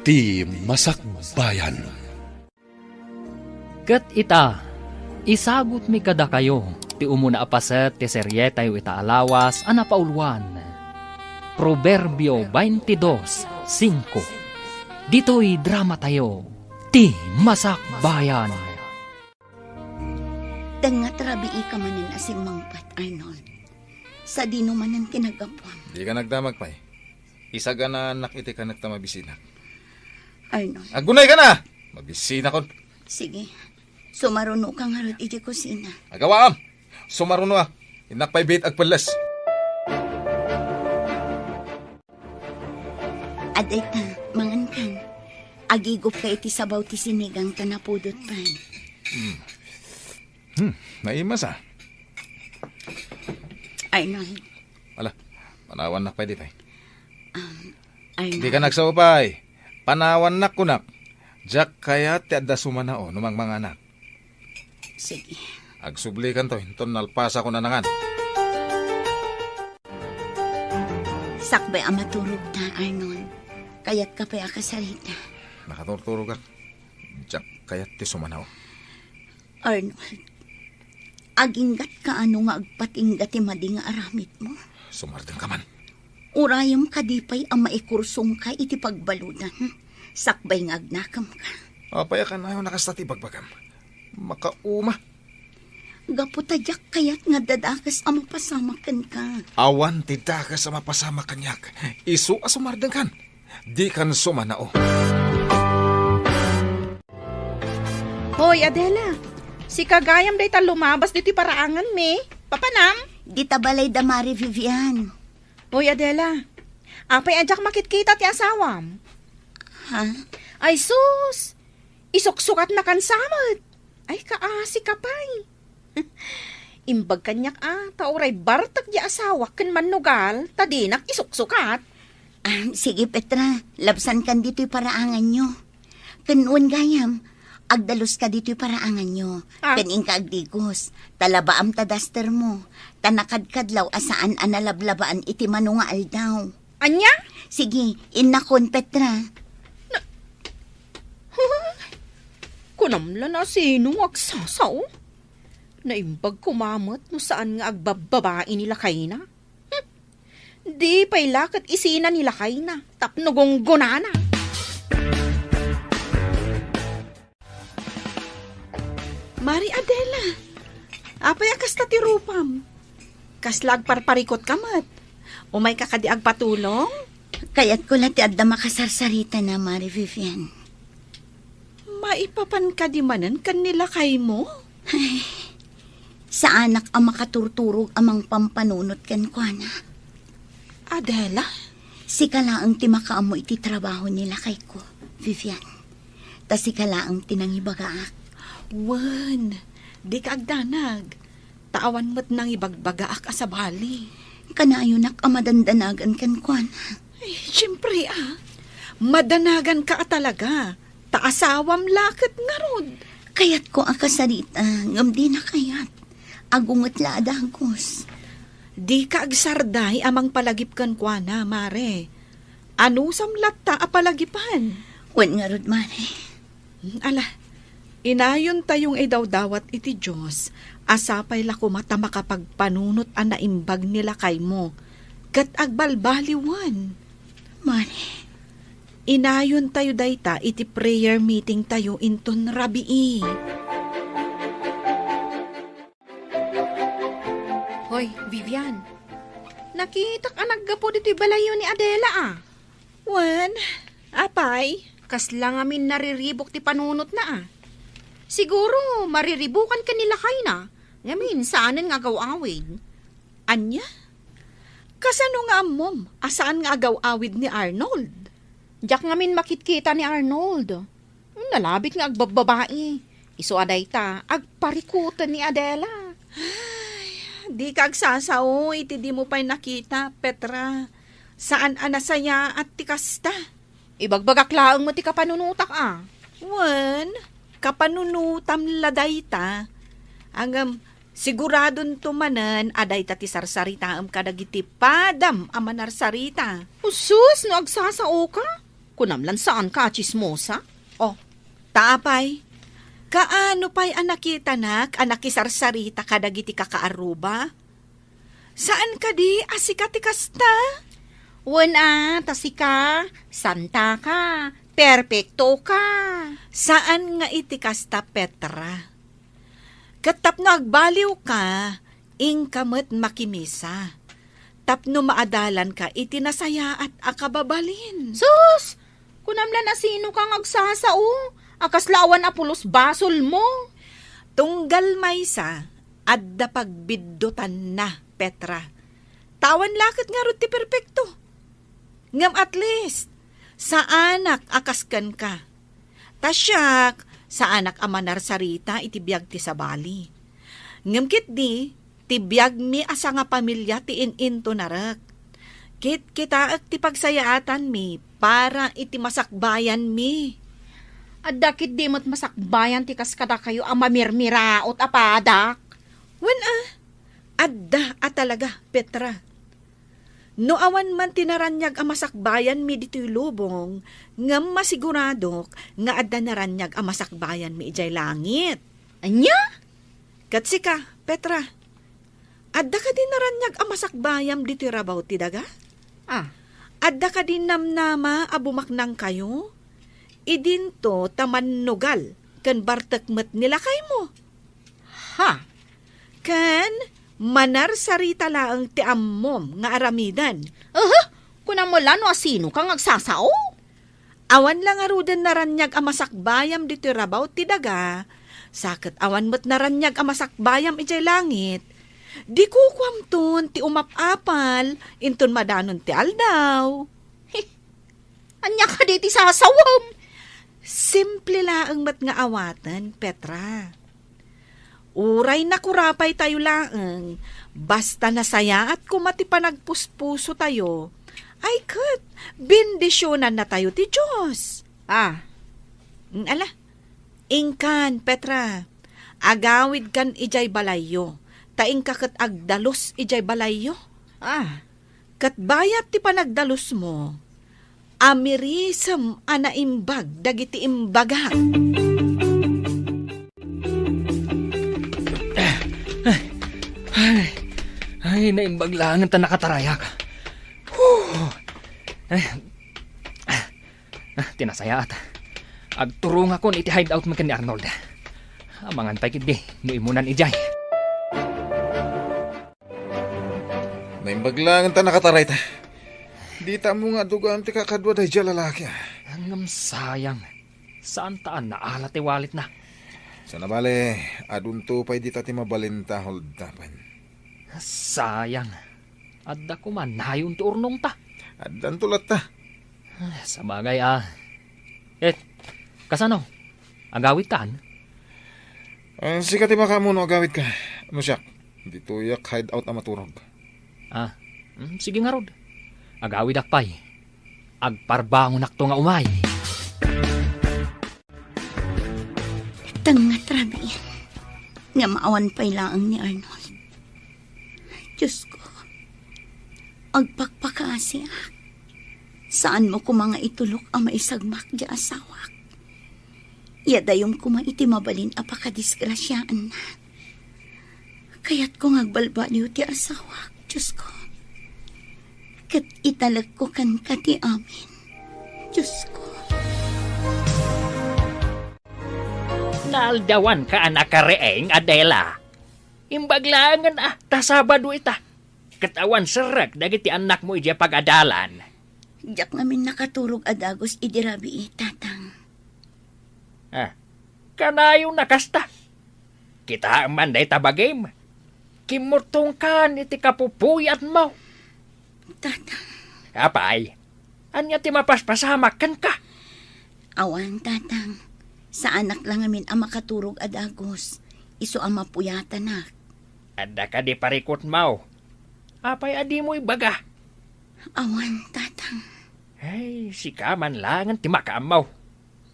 Ti Masakbayan. Kat ita, isagot mi kada kayo, ti umuna apaset ti serye tayo ita alawas, anapaulwan. Proverbio 22:5. Dito'y drama tayo, ti Masakbayan. Dangat rabi ka manin asing mangpat, Arnold. Sa dino manan tinagapwam. Di ka nagdamag pa eh. Isa ka na anak iti ka nagtamabisina. Arnold, Agunay ka na! Mabisina kon. sige. Sumaruno kang harot iti kusina. Agawaam! Sumaruno ah. Inak pa'y bait agpalas. Aday ta, mangan kan. Agigop ka iti sabaw ti sinigang ka napudot pan. Naimas ah. Arnold, Wala, panawan nak pa'y di pa'y. Arnold. Di ka nagsaupay. Panawan nak kunak. Jack kaya ti adda sumanao numang mga anak. Sige. Agsubli kan to, hinton nalpasa ko na nangan. Sakbay ang maturog ta, Arnold. Kaya't ka pa akasalita. Nakaturturo ka. Jack kaya ti sumanao. Arnold, aginggat ka ano nga agpatinggat ti madi nga aramit mo. Sumardang ka man. Urayam kadipay ang maikursong ka iti pagbaludan. Sakbay nga agnakam ka. Apaya ka na yung nakastati bagbagam. Makauma. Gaputadyak kayat nga dadakas ang mapasamakan ka. Awan ti dakas sa mapasama kanyak. Isu asumardang kan. Di kan sumanao. Hoy, Adela. Si Kagayam day ta lumabas dito paraangan me. Papanam? Di tabalay damari, Vivian. Hoy, Adela. Apay adyak makitkita ti asawam. Ha? Ay sus! Isuksukat na kan samot. Ay kaasi kapay. Imbag kanyak tauray bartak di asawa ken manugal, tadinak isuksukat. Sige, Petra. Labsan kan dito'y paraangan nyo. Kanuan gayam. Agdalos ka dito'y paraangan nyo. Kaning ka agdigos. Talabaam tadaster mo. Tanakadkadlaw asaan analablabaan iti manungaal daw. Anya? Sige, inakon, Petra. Kunamla na sino agsasaw? Naimbag kumamot no saan nga agbababae nila kay na. Di pa'y lakat isina nila kay na. Tapnogong gunana. Mari Adela, apay akas ta ti rupam. Kaslag parparikot kamat. Umay kakadi agpatulong? Kaya't ko lang ti adda makasarsarita na, Mari Vivian. Maipapan ka di manan kanila kay mo? Sa anak ang makaturturog amang pampanunot kan kwa na. Adela? Si kalaang ti makaamo iti trabaho nila kay ko, Vivian. Ta si kalaang tinangibagaak. Wan, di ka agdanag. Taawan mo't nang ibagbagaak asabali. Kanayunak ang madandanagan kan kwa na. Ay, siyempre madanagan ka talaga. Taasawam lakit nga rod. Kaya't ko akasarita, ngam di na kayat. Agungot la adagos. Di ka agsarday amang palagip kan kwa na, Mare. Ano samlat ta apalagipan? Wan nga rod, Mari. Ala, inayon tayong idawdawat iti Diyos. Asapay lako mata makapagpanunot ang naimbag nila kay mo. Kat agbalbaliwan. Mari. Inayon tayo dayta iti prayer meeting tayo inton rabii. Hoy, Vivian. Nakita ka naggapo dito'y balayo ni Adela Wan, apay. Kasla nga min nariribok ti panunot na Siguro mariribukan ka nila kay na. Ngamin, saanan nga gaw-awid? Anya? Kasano nga mom? Asaan nga gaw-awid ni Arnold? Diyak nga min makitkita ni Arnold. Nalabit nga agbababae. Iso aday ta, agparikutan ni Adela. Ay, di ka agsasaw, iti di mo pa'y nakita, Petra. Saan anasaya at tikasta? Ibagbagak laang mo ti kapanunutak Wan, kapanunutam laday ta. Angam, siguradon tumanan, aday ta ti sarsarita kadagiti padam amanarsarita. Usus, no agsasao ka? Kunamlan saan ka, chismosa? Oh, taapay. Kaano pa'y anakita nak, anakisarsarita kadagiti kakaaruba? Saan ka di, asikati kasta? Wana, tasika, santa ka, perpekto ka. Saan nga iti kasta, Petra? Katapno agbaliw ka, ingkamot makimisa. Tapno maadalan ka, iti nasaya at akababalin. Sus! Kunamlan na sino kang agsasao? Akaslawan apulos basol mo. Tunggal maysa, adda pagbiddutan na, Petra. Tawan lakit nga ron ti perpekto. Ngam at least, sa anak akaskan ka. Tasyak, sa anak amanar sarita itibiyag ti sabali. Ngam kit di, tibiyag mi asa nga pamilya ti in-into narak. Kit kita at ti pagsayaatan mi, para iti masakbayan mi. Adakit di mo't masakbayan ti kaskada kayo ang mamirmiraot apadak. Adda at talaga, Petra. No awan man tinaranyag ang masakbayan mi dito'y lubong, ngam masiguradok nga adda naranyag ang masakbayan mi ijay langit. Anya? Katsika, Petra, adda ka din naranyag ang masakbayam dito'y rabaw ti daga? Ah, Adda ka din namnama abumaknang kayo? Idinto taman nugal, kan bartakmet nila kay mo. ha? Kan manar sarita laang ti ammom nga aramidan. Kunam mo lano asino kang agsasao? Awan lang arudan naranyag ang masakbayam dito rabaw ti daga. Sakit awan mo't naranyag ang masakbayam ijay langit. Di kukwamton ti umapapal, inton madanon ti aldaw. Anya ka di ti sasawam? Simple laang mat nga awatan, Petra. Uray na kurapay tayo laang, basta nasaya at kumati panagpuspuso tayo, ay kat, bendisyonan na tayo ti Diyos. Ah, Ala, ingkan, Petra, agawid kan ijay balayo, taing kakat agdalos ijay balayo. Kat bayat ti panagdalos mo, amirisam anaimbag dagiti imbaga. Ay, naimbag lang ta nakatarayak. Tinasaya at agturong ako iti hideout man ni Arnold. Amangan pa kidi, nuimunan ijay. Naimbaglangan ta nakataray ta. Di ta mo nga dugaan ti kakadwa dahi dya lalaki. Hanggang sayang. Saan taan naalat walit na? Sana bale, adunto pa'y di ta ti mabalinta hold tapan. Sayang. Adda ko man, nayon ti urnong ta. Addan tulat ta. Sa bagay kasano? Agawit taan? Sikat ti makamuno agawit ka. Ano siya? Dito yak hideout ang maturog. Sige nga rod. Agawid akpay. Agparbangon akto nga umay. Tangat rabi. Nga maawan pa'y laang ni Arnold. Diyos ko. Agpakpakasi saan mo ko mga itulok ang maisagmak di asawak. Yadayong kuma iti mabalin apakadisgrasyaan na. Kaya't ko ngagbalba niyo ti asawak, Diyos ko. Kat italag ko kan kati amin, Diyos ko. Naaldawan ka anak kareeng, Adela. Imbaglangan tasabado ita. Katawan serak dagiti anak mo ija pag-adalan. Diyak namin nakaturog adagos idirabi tatang. Kanayo nakasta. Kita man day tabagim. Kimurtong kan iti kapupuyat mo. Tatang, Apay, anya ti mapaspasamak kan ka. awan tatang. Sa anak lang amin ang makaturog adagos. Iso ang mapuyatan na. Ada ka di parikot mo. Apay adi mo'y baga. Awan tatang. Ay, si kaman langan ti makamaw.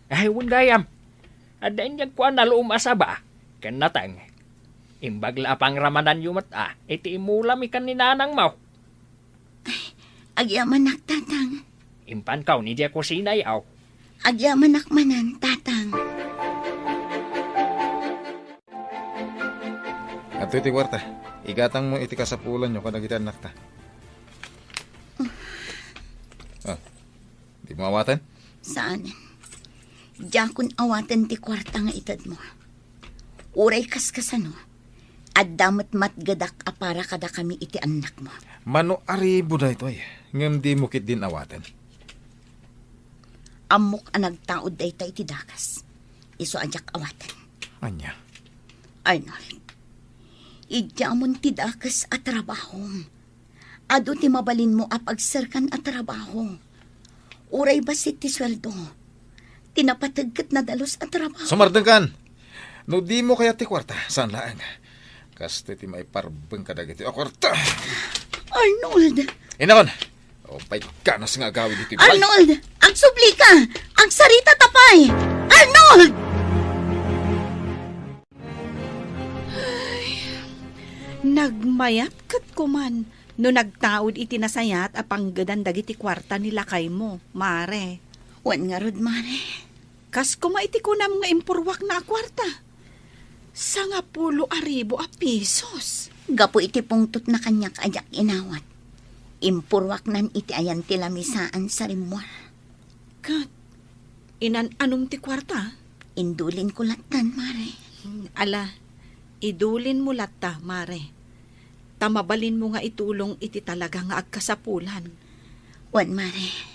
Ay, gayam. Ada inyag ko na luumasa ba? Kanatang. Imbagla pang ramadan yumat iti imulam ikan ni nanang mo. Agyaman nak tatang. Impan kaw ni Diya kusina yaw. Agyaman akmanan, tatang. Ato iti kwarta. Igatang mo iti kasapulan nyo kada kita anak ta. Di mo awatan? Saan? Diyan kun awatan ti kwarta nga itad mo. Uray kaskasano. At damat matgadak apara kada kami iti anak mo. Mano aribo na ito ay. Ngam di mo kit din awatan. Amok ang nagtaod day tayo iti dakas. Iso ajak awatan. Anya? Arnold, idyamon ti dakas at trabahom. Ado ti mabalin mo apagsarkan at trabaho. Uray basit ti sweldo. Tinapatagkat na dalos at trabaho. Sumardeng kan! No di mo kaya ti kwarta. Saan laang? Kasto ti may parbeng kadag iti o kwarta. Arnold! Inakon! O pa'y kanas nga gawin iti bay. Arnold! Ang subli ka! Ang sarita tapay! Arnold! Nagmayat kat kuman no nagtaod iti nasayat apang gadan dagiti kwarta nila kay mo, mare. Wan nga rod, mare. Kas kuma iti kunam nga impurwak na kwarta. Sanga 10,000 a pesos. Gapo iti pungtot na kanyak ajak inawat. Impurwak nan iti ayan ti lamisaan sa rimwar. Kat, anong ti kwarta? Indulin ko latan, mare. Ala, idulin mo lata, mare. Tamabalin mo nga itulong iti talaga nga agkasapulan. Wan, mare.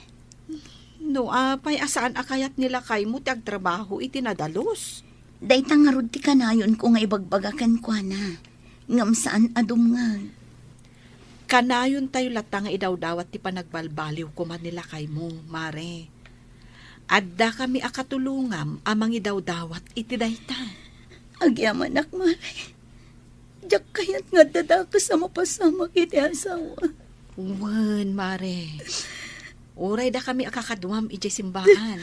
No, apay asaan akayat nila kay mo ti agtrabaho iti nadalos. Day tangarod ti kanayon ko nga ibagbagakan ko na. Ngam saan adumngag. Kanayon tayo lata nga idawdawat ti panagbalbaliw kuman nila kay mo, mare. Adda kami akatulungam amang idawdawat iti dayta. Agyaman ak, mare. Diyak kayat nga dadakas sa mapasama kiti asawa. Wan, mare. Uray da kami akakaduam iti simbahan.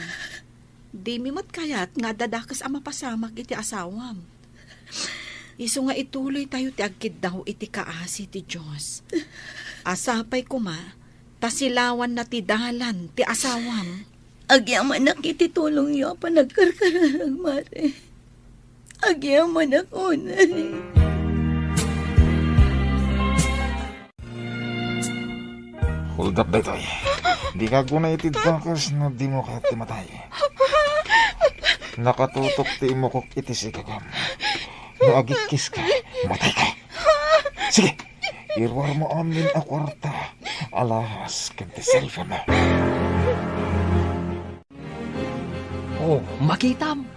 Di mi mat kayat nga dadakas ang mapasamak iti asawam. Isu nga ituloy tayo ti agkid daw iti kaasi ti Diyos. Asapay kuma, tasilawan na ti dalan ti asawam. Agyaman ak iti tulong yo pa nagkarkararag, mare. Agyaman ak unay. Hold up daytoy. Di ka guna iti dakas na di mo kaya timatay. Nakatutok ti mo kok iti sikagam. No agikis ka, matay ka. Sige, irwar mo amin a kwarta. Alahas kanti cellphone mo. Oh, makitam.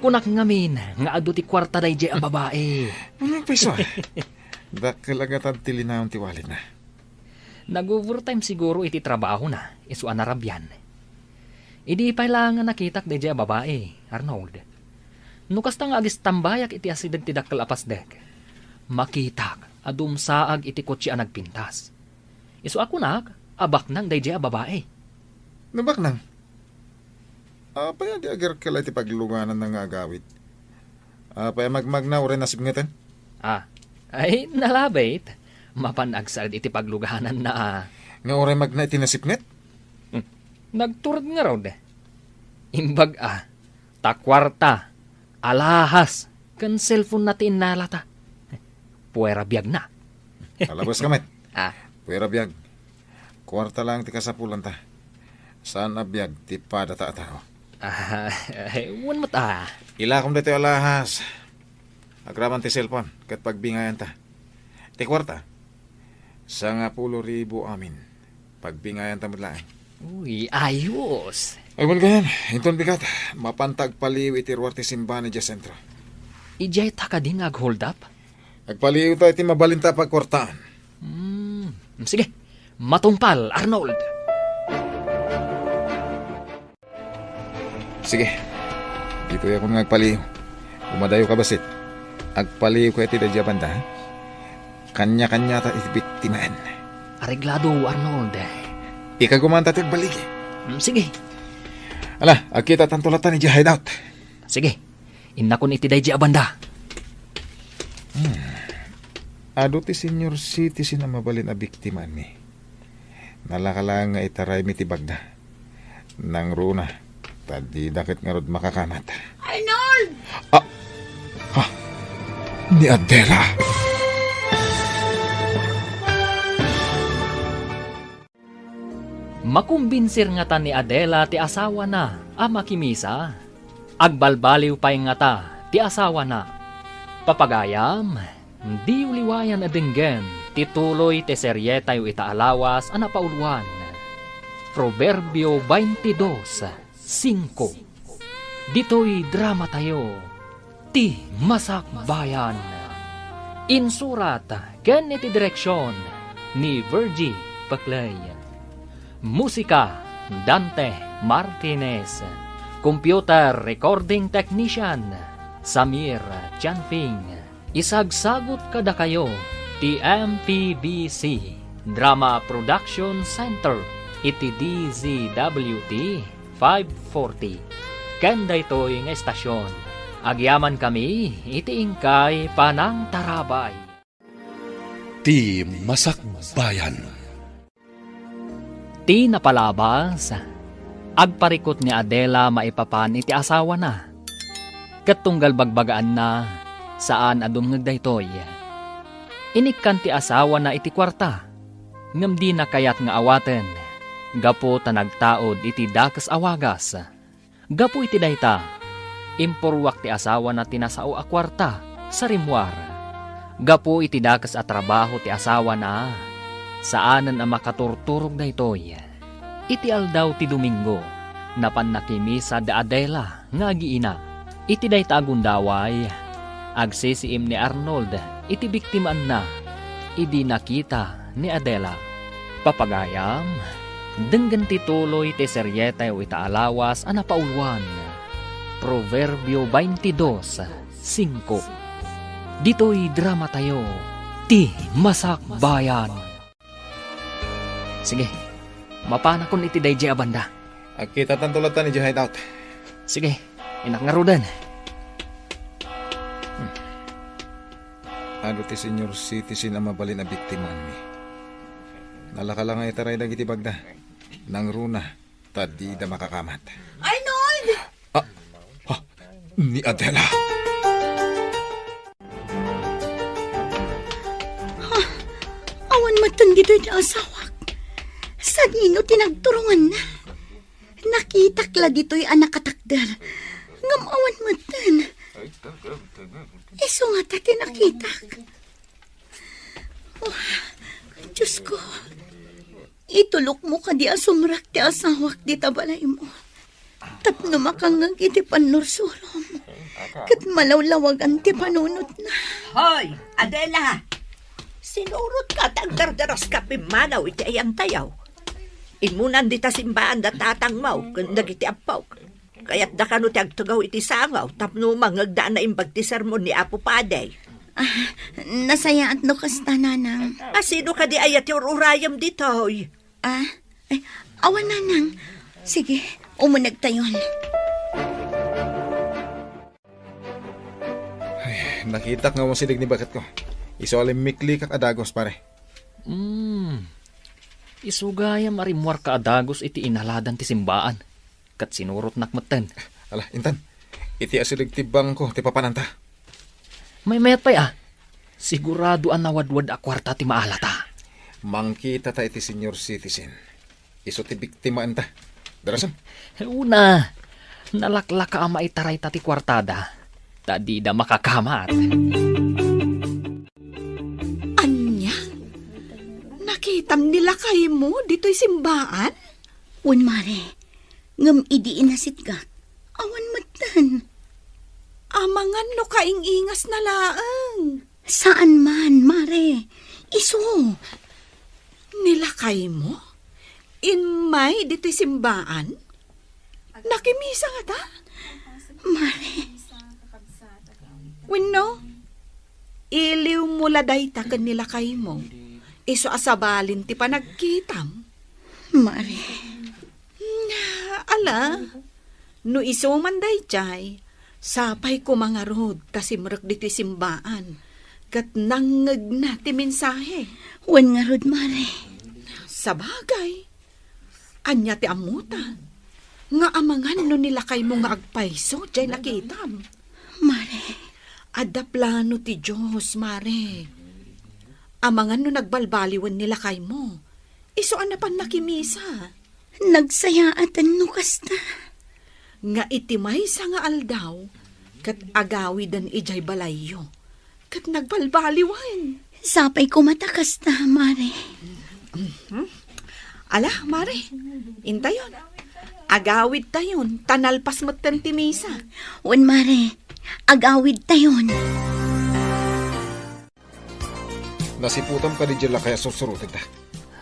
Kunak ngamin, nga ado ti kwarta day Diya ang babae. Anong piso? Dakalagatan tilinaon ti walid na. Nag-overtime siguro iti trabaho na, isu anarabyan. Idi pa lang nakitak day Diya babae, Arnold. Nukas nga agis tambayak iti asident ti dakkel apasdek. Makitak, adum saag iti kotse ang nagpintas. Isu ako nak, abak nang day Diya babae. Nabak nang? Apaya di agar kala iti paglunganan ng agawit. Apaya magmagnaw rin nasibngatan? Ay, nalabit. Mapanagsad iti paglugahanan na Nga oray magna iti nasipnget? nagturad nga raw de. Imbag takwarta, alahas, kan cellphone natin nalata. Puwera biyag na. Alabas kamet. Ah, Pwera biyag. Kwarta lang ti kasapulan ta. Saan na biyag ti padata tao? wan mat Ilakom dito alahas. Agraman ti cellphone kat pagbingayan ta. Ti kwarta. 10,000 amin. Pagbingayan ta mudlaan. Uy, ayos. Ay mo ganyan. Inton bigat. Mapantag paliw iti ruwar ti simbahan ni Diyas Sentro. Ijay ta ka din hold up? Agpaliw ta iti mabalinta pagkwartaan. Sige, matungpal, Arnold. Sige. Dito ako nga agpaliw. Umadayo ka basit. Agpaliw ka iti dadya banda. Kanya-kanya ta iti biktimaan. Areglado, Arnold. Ika gumanta ti agbaligi. Sige, Ala, agkita tantulatan ni Dya hideout. sige. Inakon iti day abanda. Ado ti senior citizen na mabalin a biktima mi. Nalakalang nga itaray mi ti bagda. Nang runa, tadi dakit nga rod makakamat. Arnold! Ni Adela. Makumbinsir nga ta ni Adela ti asawa na, ama kimisa. Agbalbaliw pa'y nga ta, ti asawa na. Papagayam, di uliwayan adenggen, tituloy ti seryetayo itaalawas anapauluan. Proverbio 22:5. Dito'y drama tayo, ti masakbayan. Insurat, ken iti direksyon, ni Virgie Paclay. Musika, Dante Martinez. Computer Recording Technician, Samir Chanfing. Isagsagot kada kayo, ti MPBC Drama Production Center, iti DZWT 540. Kanda ito'y nga estasyon. Agyaman kami, iti ingkay panang tarabay. Ti Masakbayan. Ti napalabas, agparikot ni Adela maipapan iti asawa na. Katunggal bagbagaan na, saan adum ngagdaytoy. Inikkan ti asawa na iti kwarta, ngam di na kayat nga awaten. Gapo ta nagtaod iti dakas awagas. Gapo iti dayta, impurwak ti asawa na tinasao a kwarta sa rimwar. Gapo iti dakas a trabaho ti asawa na, saanan ang makaturturog daytoy. Iti aldaw ti Domingo, napan nakimisa da Adela nga giina. Iti dayta agundaway, agsisiim ni Arnold, iti biktimaan na, idi nakita ni Adela. Papagayam, denggan tituloy ti seryeta o itaalawas anapauluan. Proverbio 22:5. Dito'y drama tayo, ti masakbayan. Sige, mapana kon iti dayjay abanda. Kita tantulad ta ni hideout. Sige, inak nga rodan. Ano ti senior citizen ang mabalin na biktiman mi. Nalakala nga itaray dagiti bagda. Nang runa, tadi da makakamat. Arnold! Ni Adela. Awan matan dito yung asawak. Sa nino tinagturungan na. Nakitakla dito'y anak katakder. Ngam awan matan. Iso nga tati nakitak. Oh, Diyos ko. Itulok mo ka di asumrak ti asawak di tabalay mo. Tapno makangag iti panursurom. Kat malawlawagan ti panunot na. Hoy, Adela! Sinurot ka tagdardaras ka pimanaw iti ayang tayaw. Imunan di ta simbaan da tatangmaw kung nagiti apaw. Kaya't da kano ti agtugaw iti sangaw tapno mangagdaan na imbag ti sermon ni Apo Paday. Nasaya at nukas tananang. Sino ka di ayat yung urayam dito, hoy? Awan nanang. Sige, umunag tayon. Nakita nga mo silig ni bakat ko. Isolim mikli kak adagos pare. Isugaya marimwar ka adagos iti inaladan ti simbaan. Kat sinurot nakmatan. Ala, intan. Iti asilig tibang ko, ti papananta. May mayat pa sigurado ang nawadwad a kwarta ti maalata. Mangkita ta iti senior citizen. Iso ti biktimaan ta. Darasan. Una, nalaklaka ang maitaray ta ti kwartada. Tadi da makakamat. Anya? Nakitam nila kayo mo dito'y simbaan? Wan mare, ngam idi inasit awan matan. Amangan no kaingingas na laang. Saan man, mare? Iso. Nilakay mo? Inmay dito'y simbaan? Nakimisa nga ta? Mare, Wino? Iliw mula day ta kan nilakay mo. Iso asabalin ti panagkitam. mare. Ala, no iso man day jay, sapay ko mga rod tasimrek dito'y simbaan. Kat nangag na ti mensahe. Wan nga rod, mare. Sa bagay, anya ti amutan. Nga amangan no nila kay mo nga agpayso, jay nakitam. Mare, Adda plano ti Diyos, Mare. Amangan no nagbalbaliwan nila kay mo. Isuan na pan nakimisa. nagsayaatan no kasta. Nga itimay sa nga aldaw, kat agawidan ijay balayo. Kat nagbalbaliwan. Sapay ko mata kasta, Mare. Ala, Mare, intayon. Agawid tayon, tanalpas mo't timisa. Wan, Mare, agawid tayon. Nasiputam ka di dyan kaya susurutin ta.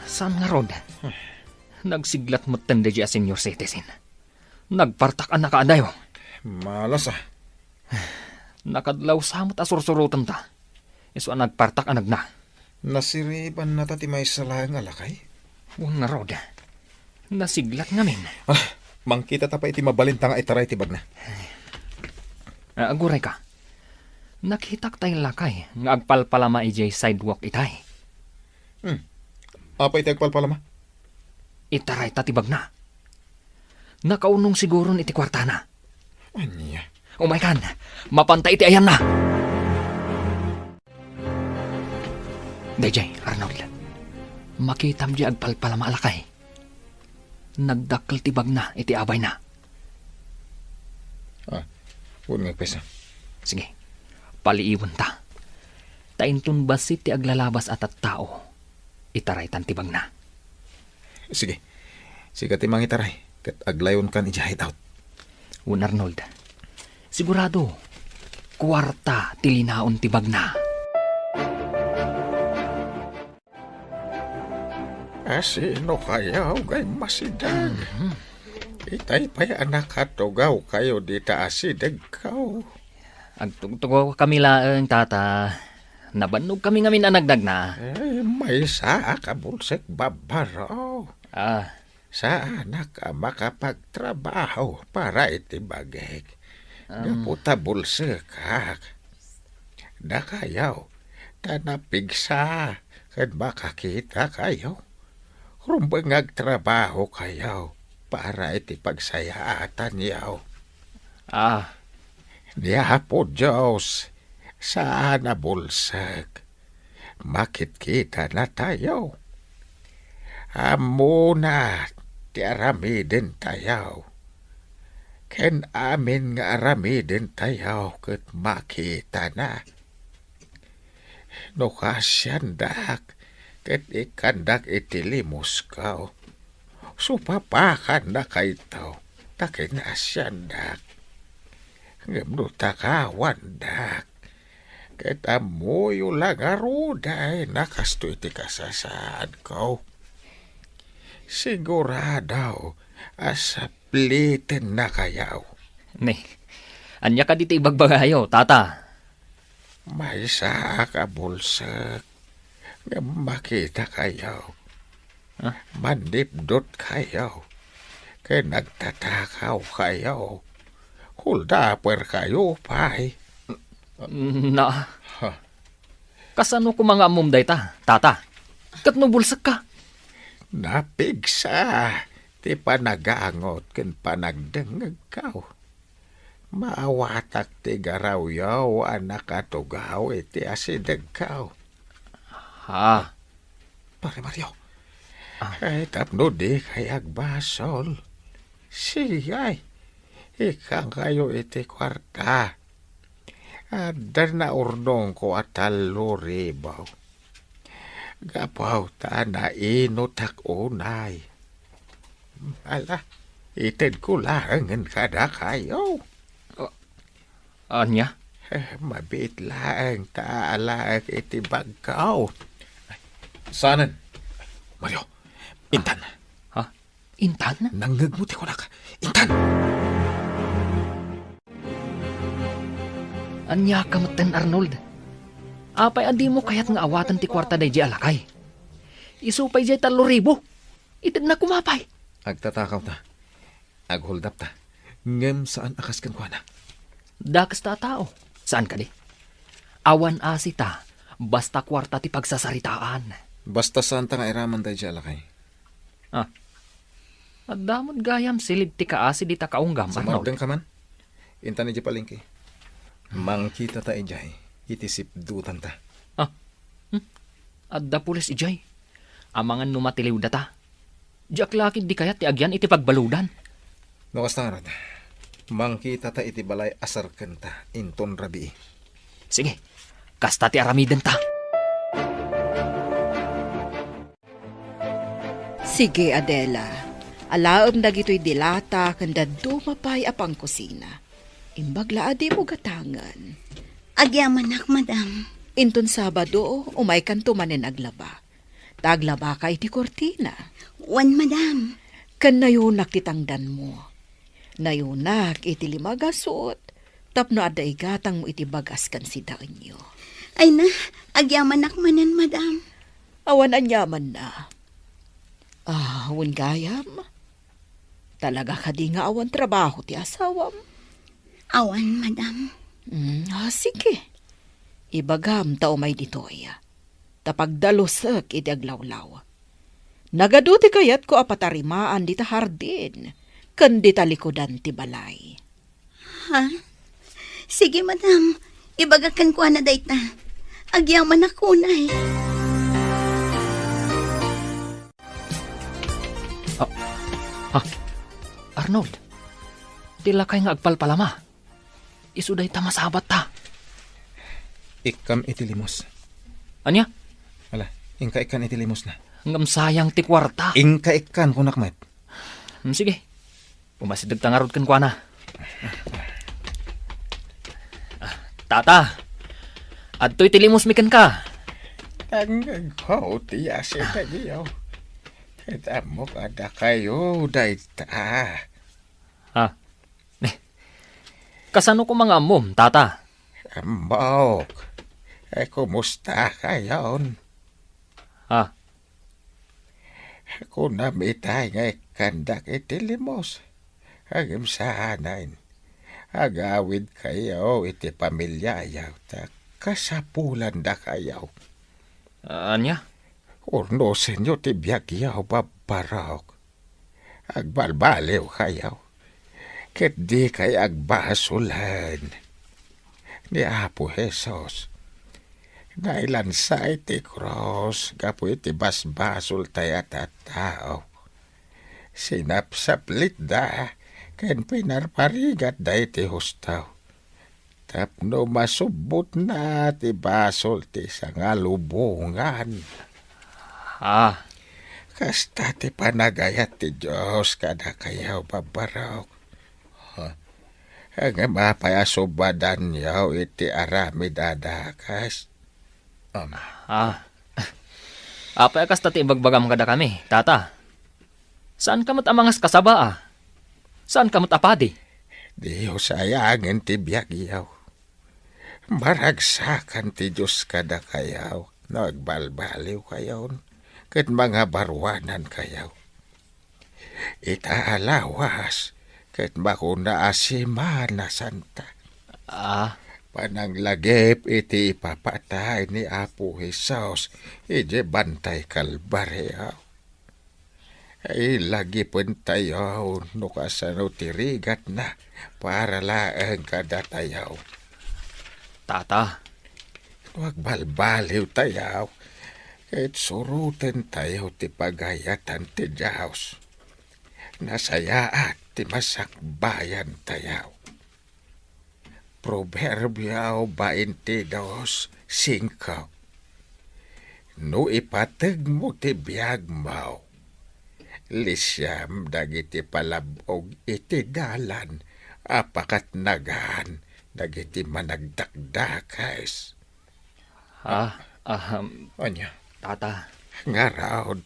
Saan nga rod? Nagsiglat mo tanda di a senior citizen. Nagpartak ang nakaadayo. Malas ah. Nakadlaw samot asursurutan ta. Iso ang nagpartak anag na. Nasiriban na ta ti may salang alakay. Huwag nga rod. Nasiglat ngamin. Mangkita ta pa iti mabalinta nga itaray ti bagna. Aguray ka. Nakitak tayo lakay nga agpalpalama ijay sidewalk itay. Apa iti agpalpalama? Itaray tatibag na. Nakaunong siguro iti kwartana. Anya? Umaykan, mapantay iti ayan na. DJ, Arnold. Makitam di agpalpalama alakay. Nagdakkel tibag na iti abay na. Huwag nga pesa. Sige, paliiwan ta. Taintun basit ti aglalabas at tao. Itaray tan tibag na. Sige. Sige ti mang itaray. Kat aglayon kan ijahit out. Un Arnold, sigurado, kwarta tilinaon tibag na. Sino kaya gay masidag? Itay pa'y anak katugaw kayo di taasidag kaw. Agtugtugo kami laeng tata. Nabanog kami ngamin anagdag na. May saa kabulsek babaraw. Sa anak ka makapagtrabaho para itibagek. Gaputa bulsek hak. Nakayaw, tanapigsa, kad makakita kayo. Rumbang agtrabaho kayo para itipagsayaatan yaw. Niya po Diyos, saan na bulsek? Makit kita na tayo. Amuna, ti aramidin tayo. Ken amin nga aramidin tayo ket makita na. No kasyandak, ket ikandak itilimos kao. Supapakan na kaitaw, takin asyandak. Ngamno takawandak. Ket amoyo lang aruday, nakasto iti kasasaan ko. Siguradaw, asaplitin na kayaw. Ne, anya ka diti ibagbagayo, tata. May saa ka bulsak. Nga makita kayaw. Mandipdot kayaw. Kaya nagtatakaw kayaw. Huldaper kayo, pay. Na, kasano ko mga amumday ta, tata? Kat nubulsak ka. Napigsa, ti panagangot ken panagdengeg kaw. Maawatak ti garawyaw anak atugaw iti asideg kaw. Pare Mario, ay tapno di kayag basol. Siyay, ikang kayo iti kwarta. Adar na urnong ko at taluribaw. Gapaw ta na inutak unay. Ala, ited ko laangan kada kayo. Anya? Mabit laang ta alaag iti bagkaw. Saanan? Mario, Intan. Intan? Nanggagmuti ko na ka. Intan! Anya ka maten Arnold. Apay adi mo kayat nga awatan ti kwarta day di alakay. Isupay di 3,000. Itid na kumapay. Agtatakaw ta. Aghuldap ta. Ngem saan akas kan kwa na? Dakas ta tao. Saan ka di? Awan asita. Basta kwarta ti pagsasaritaan. Basta saan ta nga iraman tayo dyan, lakay. At damod gayam silid ti kaasi di ta kaunggam, Arnold. Sumagdang ka man. Inta ni palengke. Mangkita ta ijay. Itisip dutan ta. At da pulis ijay. Amangan numatiliw data. Diak lakid di kayat ti agyan iti pagbaludan. No kastarad. Mangkita ta iti balay asar kenta inton rabi. Sige, kasta ti aramiden ta. Sige, Adela. Alaom dagito'y dilata kanda dumapay apang kusina. Imbagla adi mo gatangan. Agyamanak, madam. Inton Sabado, umay kanto manen aglaba. Taglaba ka iti kortina. Wan, madam. Kan nayunak titangdan mo. Nayunak iti limagasot. Tapno ada igatang mo iti bagas kan si daanyo. Ay na, agyamanak manan, madam. Awan anyaman na. Awan gayam. Talaga ka di nga awan trabaho ti asawam. Awan, madam. Sige. Ibagam tao may ditoy. Tapagdalusak iti aglawlaw. Nagaduti kayat ko apatarimaan di ta hardin. Kan di talikodan ti balay. Ha? Sige, madam. Ibagakan ko na dayta. Agyaman ako na eh. Arnold, tila kay nga agpalpalama. Isuday ta masabat ta. Ikam iti limos. Anya? Wala, ingka ikan iti limos na. Ngam sayang ti kwarta. Ingka ikan kunakmet. Sige, pumasidag tangarod kan kwa na. Tata, adto'y tilimos mikan ka. Ang naghaw ti ase tagiyaw. Kita mo kada kayo, dayta. Kasano ko mga amom, tata? Ambok. Kumusta kayon? Ha? Kung namitay nga ikandak iti limos. Agim sanain. Agawid kayo iti pamilya ayaw. Kasapulan da kayaw. Anya? Urno senyo ti biyagyaw babarok. Agbalbaliw kayaw. Ket di kay agbasulan. Ni Apo Jesus. Nailansa iti cross. Gapo iti basbasul tayat at tao. Sinapsaplit da. Ken pinarparigat da iti hustaw. Tapno masubot na ti basol ti sangalubungan. Kasta ti panagayat ti Diyos kada kayaw babarok. Ang mapayasobadan yaw iti arami dadakas. Apay akas tati ibagbagam kada kami, tata. Saan kamot amangas kasaba Saan kamot apadi? Diyos ayangin ti biyagyaw. Maragsakan ti Diyos kada kayaw. Nagbalbaliw kayaw. Ket mga barwanan kayaw. Itaalawas. Ket bakuna asiman na santa. Pananglagip iti ipapatay ni Apo Jesus. Ije bantay kalbaryaw. Ay lagi pun tayo no kasano tirigat na para laeng kada tayaw. Tata. Huwag balbaliw tayaw. Kahit suruten tayo ti pagayatan ti Diyos. Nasayaat ti masakbayan tayaw. Proverbio 22:5. No ipateg mo ti biyag mo. Lisyam dagiti palabog iti dalan. Apakat nagan dagiti managdakdakais. Anya? Tata. Ngaraod,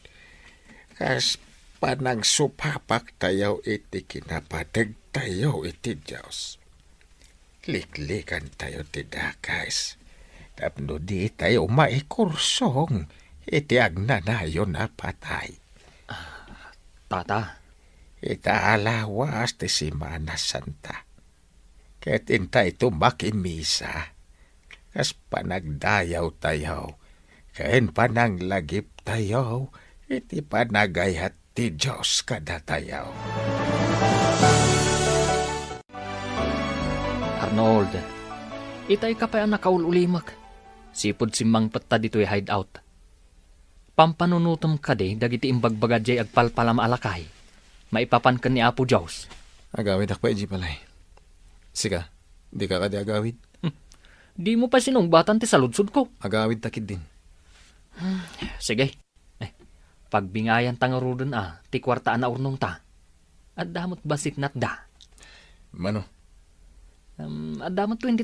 kas panang supapak tayo iti kinapateg tayo iti Diyos. Liklikan tayo ti dakais. Tapno di tayo maikursong iti agnanayon na patay. Tata. Itaalawas ti Simana Santa. Ket intay tumakimisa. Kas panagdayaw tayo. Kain pananglagip tayo. Iti panagayat ti Diyos kadatayaw. Arnold, itay ka pa ang nakaululimak. Sipod si Mang Pata dito'y hideout. Pampanunutom ka de, dagiti imbagbaga jay agpalpalam alakay. Maipapan ka ni Apo Diyos. Agawid ako iji palay. Sika, di ka kadi agawid. Di mo pa sinungbatan ti saludsod ko. Agawid takid din. Sige. Pagbingayan tangarudon ti kwartaan na urnong ta. At damot basit nat da. Mano, At damot 20,000.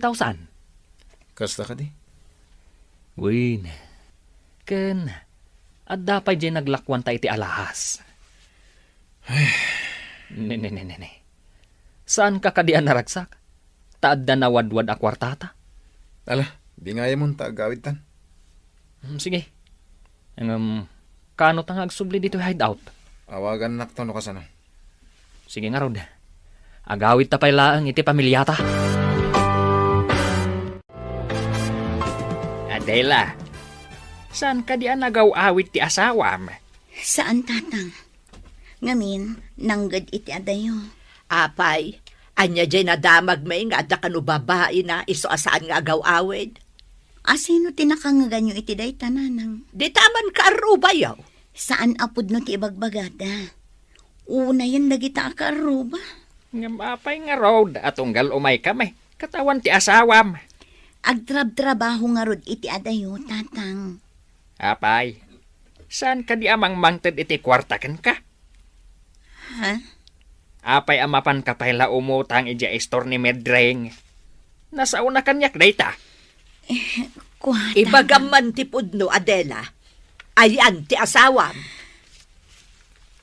kasta ka di? Win. Ken, at dapay dyan naglakwan ta iti alahas. Ne. Saan ka kadian naragsak? Taad na nawadwad a kwartata? Ala, di nga mo ta agawid tan. Sige. Kano tang agsubli dito hideout? Awagan nakto no kasano. Sige nga rod. Agawid ta pay laang iti pamilyata. Adela, saan ka diyan nagaw-awit ti asawam? Saan, tatang? Ngamin, nanggad iti adayo. Apay, anya dyan nadamag may nga da kanu babae na iso asaan nga agaw-awid. Asino tinakangaganyo iti day tananang? Di taman ka arubayaw. Saan apod no ti ibagbagada? Una yan nagita ka aruba. Apay nga rod at unggal umay kami. Katawan ti asawam. Agtrab-trabaho nga rod iti adayo, tatang. Apay, saan ka di amang mangted iti kwartaken ka? Ha? Apay amapan ka pala umutang ija istor ni Medreng. Nasa una kanyak data. Kuwata. Ibagaman ti pudno, Adela. Ayan ti asawam.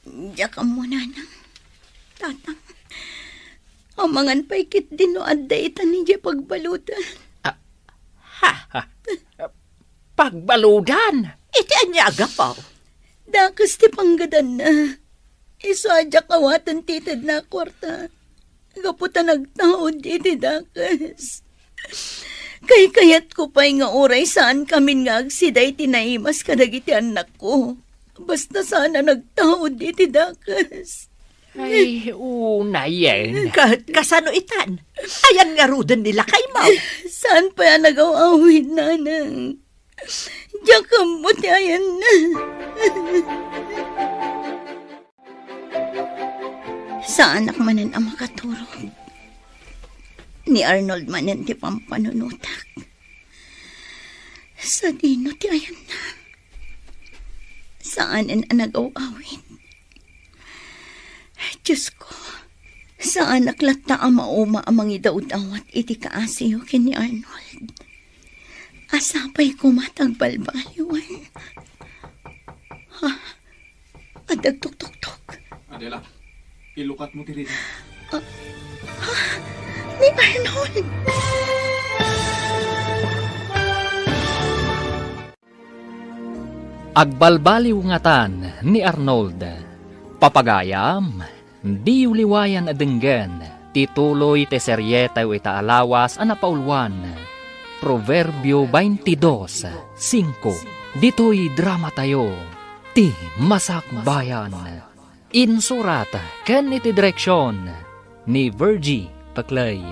Diya ka muna nang. Tatang. Amangan pa'y kit din no adda itan ni diya pagbalutan. Pagbaludan! Iti anya agapaw. Dakas ti panggadan na. Isadya kawatan titid na kwarta. Kaputa nagtaod iti dakas. Kayat ko pa'y nga oray saan kami nga agsiday tinaimas kadagiti anak ko. Basta sana nagtaod iti dakas. Ay, una yan. Kasano itan? Ayan nga rudan nila kay Mau. Saan pa yan nag-awawid, nanang? Diyan ka mo ayan na. Sa anak manan ang makaturog. Ni Arnold manan ti pampanunutak. Sa dino ti ayan na. Saan ang nag-awawid? Diyos ko, saan naklata ang mauma ang mga daw-dawat iti kaasiyo kini Arnold? Asapay ko matagbalbaliwan. Ha? Adagtok-tok-tok. Adela, ilukat mo tiri. Ni Arnold! Agbalbaliw nga tan ni Arnold. Papagayam, di uliwayan adenggen, tituloy te seryeta o itaalawas anapaulwan. Proverbio 22:5. Dito'y drama tayo, ti masakbayan. Insurat ken iti direksyon ni Virgie Paclay.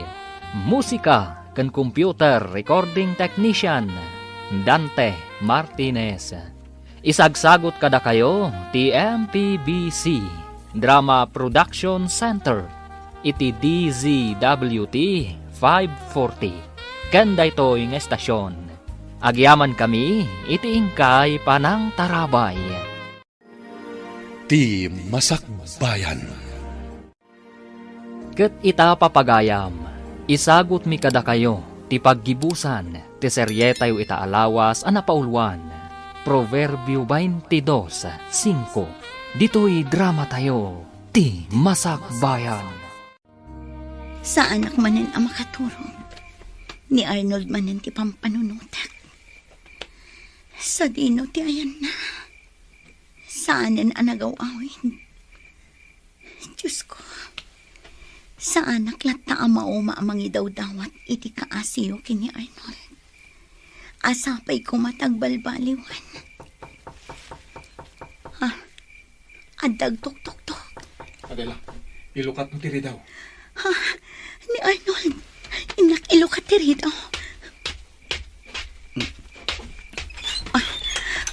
Musika ken computer recording technician Dante Martinez. Isagsagot kada kayo ti MPBC Drama Production Center iti DZWT 540 kanda ito'y nga estasyon. Agyaman kami iti ingkay panang tarabay. Ti Masakbayan. Ket ita papagayam, isagot mi kada kayo ti paggibusan ti seryetayo ita alawas anapaulwan. Proverbio 22:5. Dito'y drama tayo, ti masakbayan. Sa anak manan ang makaturog. Ni Arnold manan ti pampanunutak. Sa dino ti ayan na. Saanan ang nagawawin. Diyos ko. Sa anak lata ang mauma ang mga daw-dawat iti kaasiyo kini Arnold. Asapay ko matagbalbaliwan. Adag tok. Adela, ilukat mo tiri daw. Ni Arnold. Inak ilukat rito.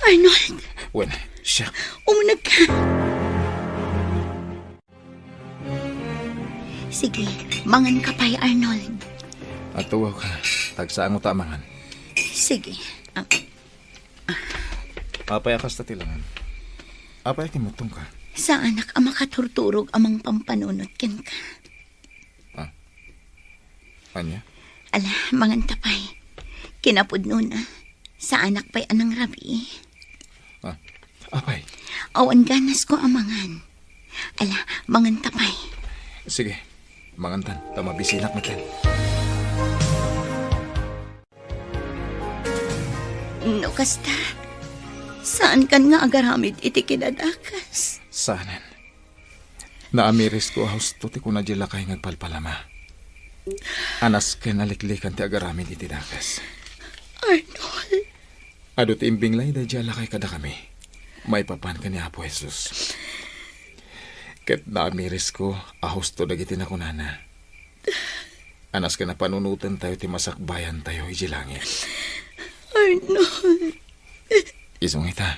Arnold, Wen, siya. umunag ka. Sige, mangan ka pa'y Arnold. At tuwaw ka. Tagsaan mo tamangan. Sige. Apay akas ta tilangan. Apay kimutong ka. Sa anak ang makaturturog amang pampanunot ken ka. Anya? Ala, mangan tapay. Kinapudno na. Sa anak pa'y anang rabi. Apay. Awan ganas ko amangan. Ala, mangan tapay. Sige. Mangantan. Tamabisinak na ken. No, kasta. Saan kan nga agaramid iti kinadakas? Saanan. Naamiris ko husto ti kuna jila kay ngagpalpalama. Anas ken naliklikan ti agaramid iti dakas. Arnold. Ado ti imbing lay da jala kay kada kami. May papan ka ni Apo Jesus. Ket naamiris ko husto dagiti na kunana. Anas ka na panunutan tayo ti masakbayan tayo iti langit. Arnold. Isong ita.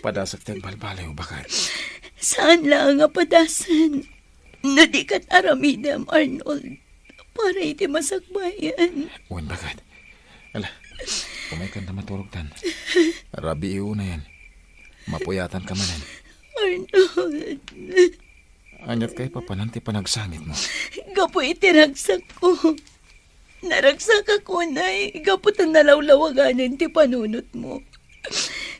Padasak ti agbalbalaw bakat. Saan lang nga padasan? Na di kat aramidam, Arnold. Para iti masakbayan. Uwan bakat. Ala, kumay ka na maturog tan. Rabi iyo na yan. Mapuyatan ka manan. Arnold. Anyat kay papananti panagsangit mo. Gapo itiragsak ko. Naragsak ako na gapo ta nalawlawaganan ti panunot mo.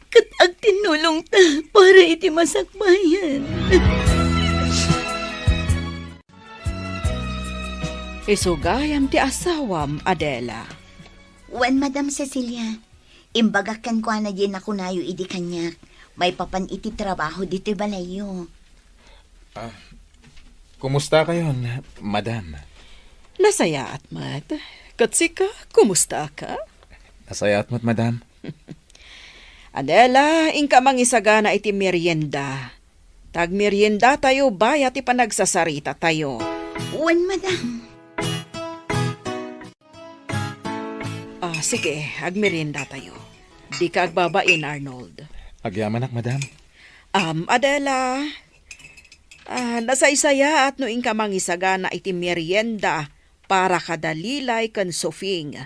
Kat ag tinulong ta para iti masakbayan. Isugayam ti asawam, Adela. Wan, Madam Cecilia. Imbagakan ko na din ako nayo idi kanya. May papan iti trabaho dito balayo. Kumusta kayo, madam? Nasaya at mat. Katsika, kumusta ka? Nasaya at madam? Adela, ingka mangisagana iti merienda. Tag merienda tayo, baya ti panagsasarita tayo. Wan, Madam. Sige, agmerienda tayo. Di ka agbabain, Arnold. Agyamanak, madam? Adela, nasaysaya at noing ka mangisagana iti merienda para kadalilay kan sofing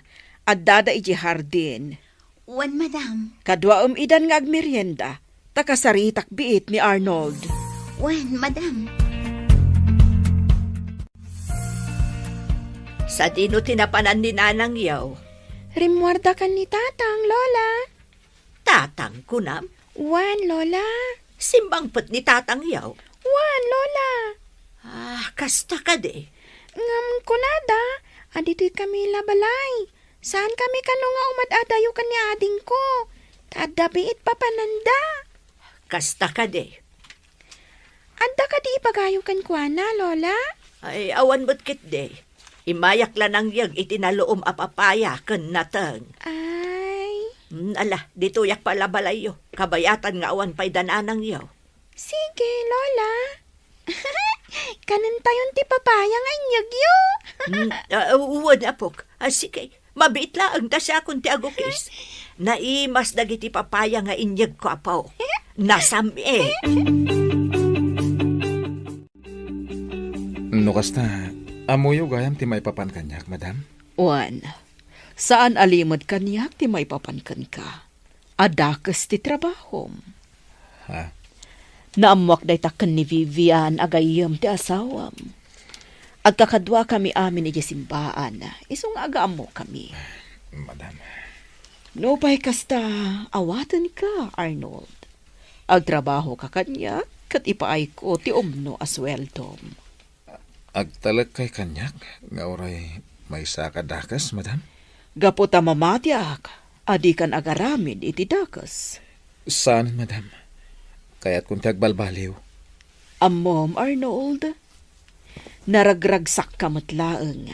at dada iti hardin. Wan, Madam. Kadwa idan nga agmerienda, takasaritak biit ni Arnold. Wan, Madam. Sa dino tinapanan ni Nanang Yaw. Rimwarda kan ni Tatang, Lola. Tatang kunam. Wan, Lola. Simbangpet ni Tatang Yaw. Wan, Lola. Kasta ka de. Ngam kunada, adito'y kami labalay. Saan kami kano nga umad-adayo kan ni ading ko? Tadabiit pa pananda. Kasta ka de. Adda ka di ipagayo kan kuana, Lola? Ay, awan mo't kit de. Imayak lang ang yag itinaloom apapaya ken nateng. Ay, Ala, dito yak pala balayo. Kabayatan nga awan pa'y dananang yaw. sige, Lola. Kanan tayon ti papaya nga inyagyo. Uwan apok. Sige, mabit lang ta siya kung ti agukis. Naimas dagiti papaya nga inyag ko apaw. Nasami eh. No kasta, amuyo gayam ti may papan kanyak, madam? Wan, saan alimod kanyak ti may papankan ka? Adakas ti trabahom. Ha? Naamwak day taken ni Vivian agayam ti asawam. Agkakadwa kami amin iti simbaan. Isong agaamo kami. Madam. No pa'y kasta, awatan ka, Arnold. Agtrabaho ka kanya, kat ipaay ko ti umno asweldom. Agtalag kay kanyak, nga oray may sakadakas, madam? Gapo ta mamatiak, adikan agaramid iti dakas. Saan, madam? Kaya't kung tagbalbaliw. Ammom, Arnold. Naragragsak kamatlaeng,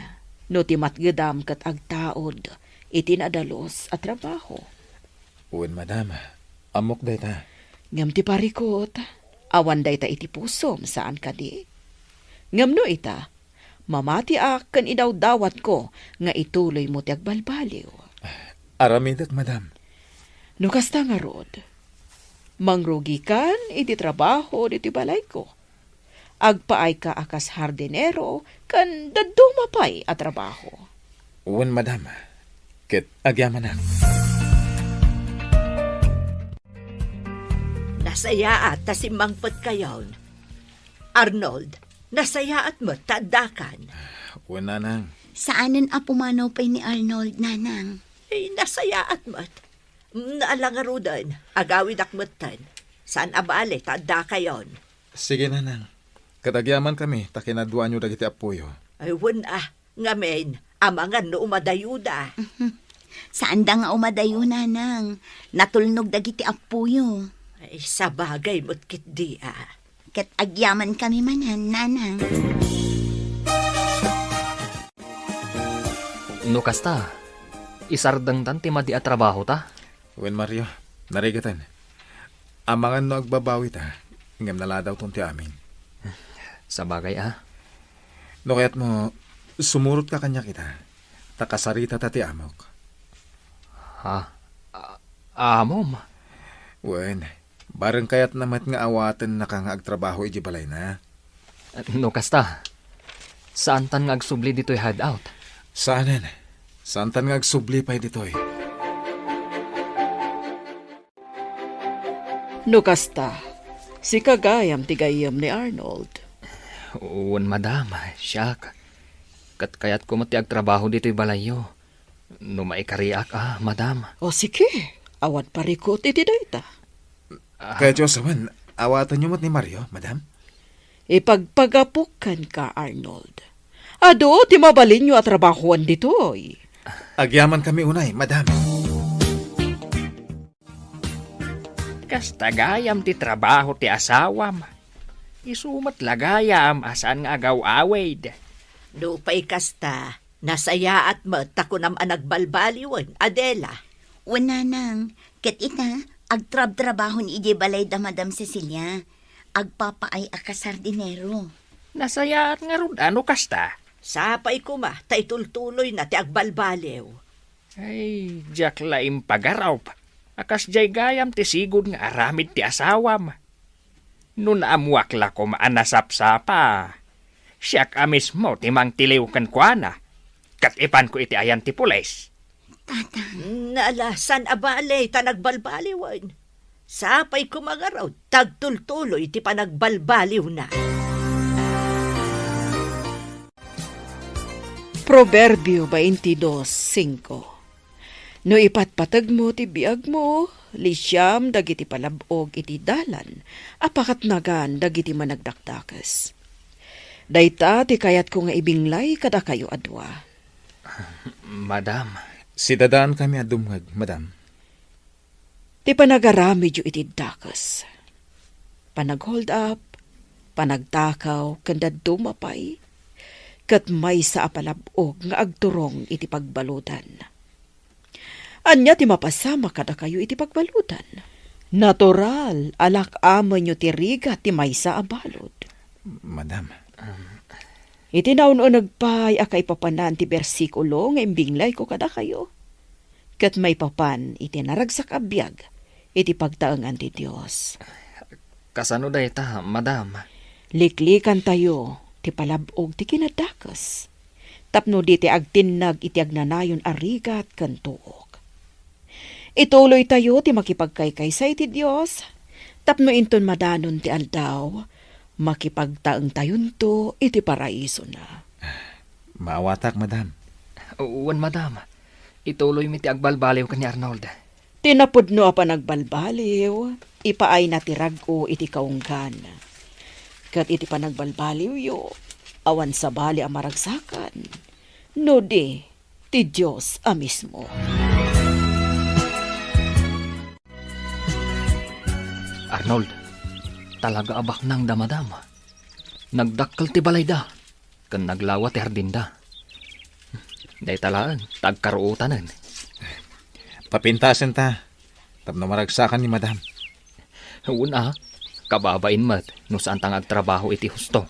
no ti matgedam kat agtaod, iti nadalos at trabaho. Uwan, madam. Amok day ta. Ngam ti parikot, Awan day ta iti pusom saan ka di. Ngamno ita, mamati kan idaw dawat ko nga ituloy mo ti agbalbaliw. Aramidak, madam. No kasta nga rod, mangrugi kan iti trabaho diti balay ko. Agpaay ka akas hardinero kan dadumapay a trabaho. Uwan, madam. Ket agyaman na. Nasaya at tasimangpot kayon. Arnold, nasaya at mo tadakan. Uwan, nanang. Saanan a pumanaw pa ni Arnold, nanang? Nasaya at mo. Naalangarudan, agawid akmutan. Saan abale, tada kayon. Sige, nanang. Katagyaman kami, takinadwa nyo dagiti apuyo. Ay, ngamen, amangan no umadayuda. Saan da nga umadayo, nanang? Natulnog dagiti apuyo. Ay, sa bagay mo't kitdi Ket agyaman kami manan, nanang. No kasta, isardang tan ti madi a trabaho ta. Uwan, Mario. Narigatan. Amangan no agbabawi ta. Ngam naladaw tong ti amin. Sa bagay No kaya't mo, sumurot ka kanya kita. Takasarita ta ti amok. Amom. Uwan, bareng kaya't namat nga awatan na kang agtrabaho iji balay na. No kasta, saan tan nga agsubli dito'y hideout? Saanan? Saan tan nga agsubli pa'y ditoy? No kasta, si kagayam tigayam ni Arnold. Uwan, madam. Siyak. Kat kaya't ko mati agtrabaho dito'y balayo. No maikariak madam. O sige, awat parikot iti dayta. Kaya Diyos, awan, awatan nyo mo't ni Mario, madam? Ipagpagapukan ka, Arnold. Ado, ti mabalin nyo at trabahoan ditoy. Agyaman kami unay, madam. Kastagayam ti trabaho ti asawam. Isumat lagayam asan nga agaw-awid. Lupay kasta, nasaya at mo takunam anagbalbaliwan, Adela. Uwan, nanang. Ket ita, agtrab-trabaho ni ije balay da Madam Cecilia. Agpapaay akas hardinero. Nasayaan nga ron, ano kasta? Sapay ko ma, taitultuloy na ti agbalbaliw. Ay, jak laim pagaraw pa. Akas jay gayam ti sigod nga aramid ti asawam. Nun amuakla ko maanasapsapa. Siyak amis mo ti mang tiliw kan kuana. Kat ipan ko iti ayan ti pulis. Naalasan abale, tanagbalbaliwan. Sapay ko magaraw, tagtultuloy ti panagbalbaliw na. Proverbio 22:5. No ipatpatag mo ti biag mo, lisyam dagiti palabog iti dalan, apakat nagan dagiti managdakdakas. Dayta ti kayat ko nga ibinglay kada kayo adwa. Madam. Si dadaan kami adumag, madam. Ti panagarami yu iti dakas. Panag-hold up, panagtakaw, kanda dumapay, kat may sa apalabog nga agturong iti pagbalutan. Anya ti mapasama kada kayo iti pagbalutan. Natural, alak ama nyo ti riga ti may sa abalod. Madam. Iti naununagpay akay papanan ti bersikulo nga imbinglay ko kada kayo. Kat may papan iti naragsak abiyag iti pagtaangan ti Diyos. Kasano dayta, madam? Liklikan tayo ti palabog ti kinadakas. Tapno di ti agtinnag iti agnanayon arigat kan tuok. Ituloy tayo ti makipagkaykaysay ti Diyos. Tapno inton madanon ti aldaw, makipagtaeng tayon to iti paraiso na. Maawatak, madam. Uwan, madam. Ituloy mi ti agbalbaliw ka ni Arnold. Tinapudno pa nagbalbaliw, ipaay na ti rag-o iti kaunggan. Kat iti panagbalbaliw yo, awan sa bali ang maragsakan. No di, ti Diyos a mismo. Arnold, talaga abak nang damadama. Nagdakkel ti balay da, kan naglawa ti hardinda. Day talaan, tagkaruutanan. Papintasin ta. Tapno maragsakan ni madam. Una, Kababain mat, no saan tang agtrabaho iti husto.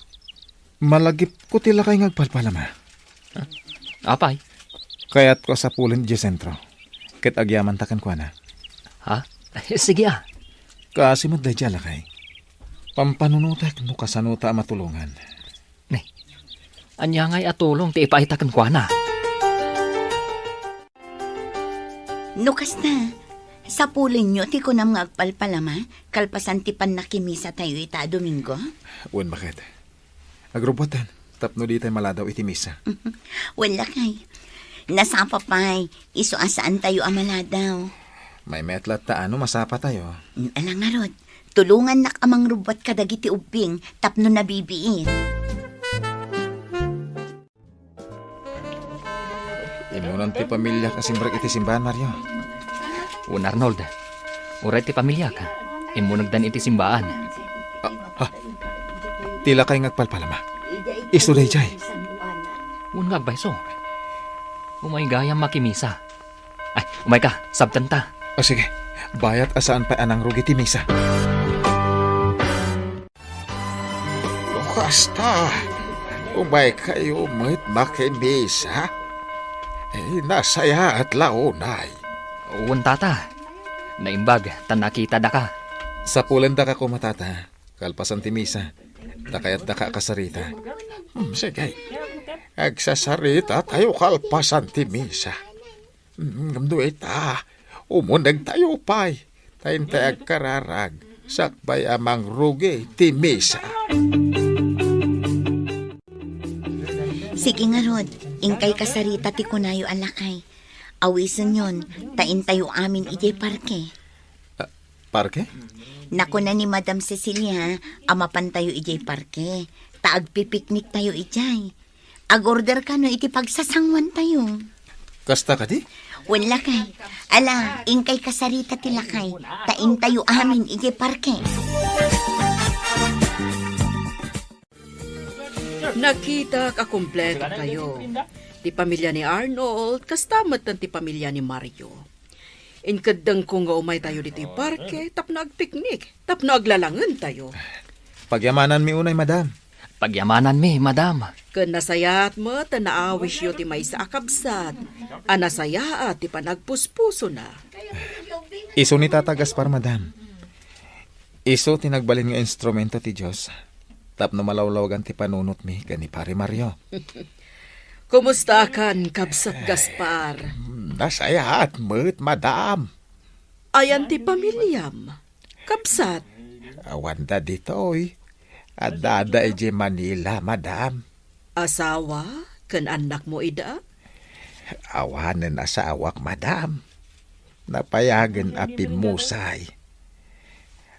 Malagip ko tila kay ngagpalpalama. Apay? Kaya't ko sa pulin di sentro. Ket agyaman takan ko na. Ha? Sige ah. Kasi mo day lakay. Pampanunutak no kasanuta matulungan. Anya ngay atulong ti ipaitakan kwa na. Nukas na. Sa pulin nyo, ti ko na mga agpalpalama, kalpasan ti pan nakimisa tayo ita Domingo. Wen bakit? Agrubotan. Tapno di tayo maladaw iti misa. Wala kay. Nasapa pa'y, iso asaan tayo amaladaw. May metlat ta ano masapa tayo. Alang nga rod, tulungan nak amang rubot kadagiti ubing, tapno nabibiin. Imunan ti pamilya kasimbrak iti simbahan, Mario. Un Arnold, uray ti pamilya ka. Imunagdan iti simbaan. Tila kay ngagpalpalama. Isu day jay. Un ngagbayso. Umay gayang makimisa. Ay, umay ka, sabtan ta. O sige, bayat asaan pa anang rugi ti misa. Basta, umay kayo mo't makimisa. Nasaya at launay. Un tata. Naimbag, tan nakita da ka. Sa pulan da ka kumatata, kalpasan ti misa, dakayat da ka kasarita. Sige, agsasarita tayo kalpasan ti misa. Gamdo ita, umundag tayo pa'y. Tayo tayo agkararag, sakbay amang rugi ti misa. Sige nga rod, ingkay kasarita ti kunayo alakay. Awisan yon, tain tayo amin ijay parke. Parke? Naku na ni Madam Cecilia, amapan tayo ijay parke. Taagpipiknik tayo ijay. Agorder ka no iti pagsasangwan tayo. Kasta ka di? Wala kay. Ala, ingkay kasarita ti lakay. Tain tayo amin ijay parke. Nakita kakumpleto kayo. Ti pamilya ni Arnold, kastamat ng ti pamilya ni Mario. Inkadang kung nga umay tayo dito parke, tapno agpiknik, tapno aglalangan tayo. Pagyamanan mi unay, madam. Pagyamanan mi, madam. Kan nasayaat mo, tanaawis yo ti may sa akabsat. Anasayaat ti panagpuspuso na. Iso ni Tata Gaspar, madam. Iso tinagbalin nga instrumento ti Diyos. Tapno malawlawagan ti panunot mi, gani pare Mario. Kumusta kan, Kabsat Gaspar? Nasaya at mo't madam. Ayan ti pamilyam. Kabsat, Awanda dito'y. At dada ije Manila, madam. asawa, kan anak mo ida? Awanan asawak, madam. Napayagan apin musay.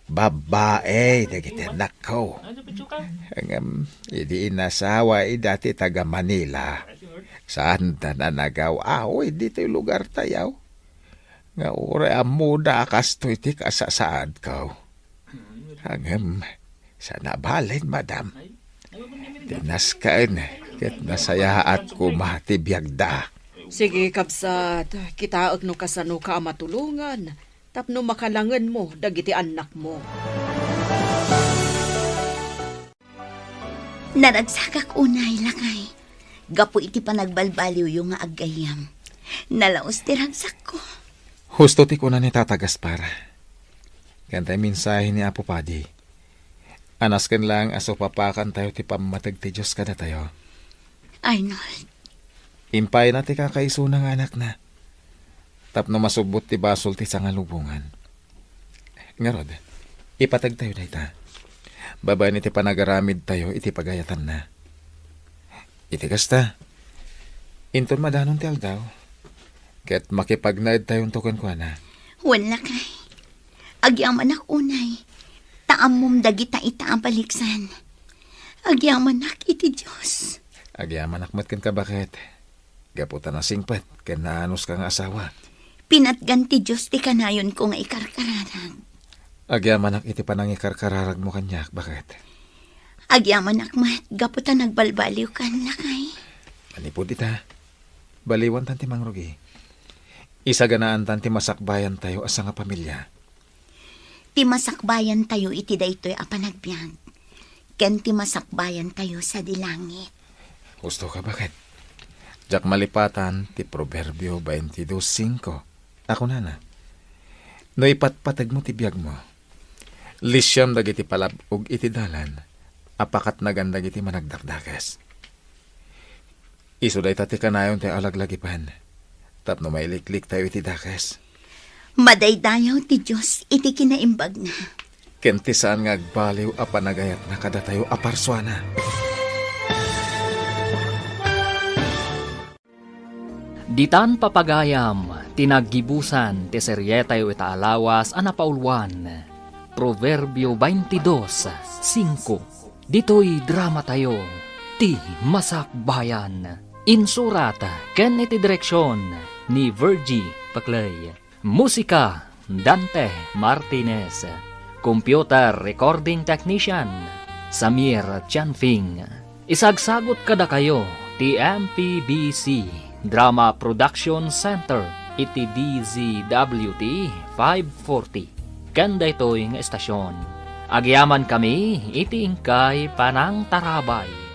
Babae, dagiti anak ko. Idi inasawa, dati taga Manila. Saan ta na nagaw? Aoy, dito yung lugar tayaw. Nga ure amuda kastoy ti kasasaad ko. Hangam, sa nabalin, madam. Dinaskaan, ket nasaya at kumatibiyagda. Sige, Kabsat, kitaag no kasano ka matulungan. Tapno makalangan mo, dagiti anak mo. Naragsakak unay lakay. Gapo iti panagbalbaliw yung nga agayam. Nalaos ti ragsak ko. Husto ti kuna ni Tata Gaspar. Kantay mensahe ni Apo Padi. Anasken lang aso papakan tayo ti pamatag ti Diyos kada tayo. Arnold, Impay na ti kakaiso ng anak na. Tapno masubot ti basol ti sangalubungan. Ngarod, ipatag tayo na ita. Baba ni ti panagaramid tayo iti pagayatan na. Iti kasta. Inton madanon ti aldaw. Ket makipagnaid tayong tukon ko na. wala kay. Agyaman ak unay. Taamom dagita ita ang baliksan. Agyaman ak iti Diyos. Agyaman akmat kan ka bakit? Gaputan na singpat, ken naanos kang asawa. Pinatgan ti Diyos ti kanayon ko nga ikarkararag. Agyaman ak iti panangikarkararag mo kanyak, bakit? Agyaman ak mat, gaputan nagbalbaliw kan lakay. Manipod ita. Baliwan tanti mangrugi. Isa ganaan tanti masakbayan tayo asa nga pamilya. Ti masakbayan tayo iti daytoy a panagbiag. Ken ti masakbayan tayo sa dilangit. Gusto ka bakit? Jak malipatan ti Proverbio 22:5. Ako na. No ipatpatag mo ti biyag mo. Lisyam dagiti palabog iti dalan. Apakat nagandag iti managdakdakas. Isuday tati kanayon tayo alaglagi-pan. Tapno mailiklik tayo iti dakas. Madaydayaw ti Diyos iti kinaimbag na. Kenti saan nga agbaliw a panagayat na kada tayo aparswana. Ditan papagayam, tinaggibusan, ti seryetayo itaalawas, anapaulwan. Proverbio 22:5. Dito'y drama tayo, ti masakbayan. Insurat, ken iti direksyon, ni Virgie Paclay. Musika, Dante Martinez. Computer Recording Technician, Samir Chanfing. Isagsagot kada kayo, ti MPBC Drama Production Center, iti DZWT 540. Kanda ito'y nga estasyon. Agyaman kami, iti ingkay panang tarabay.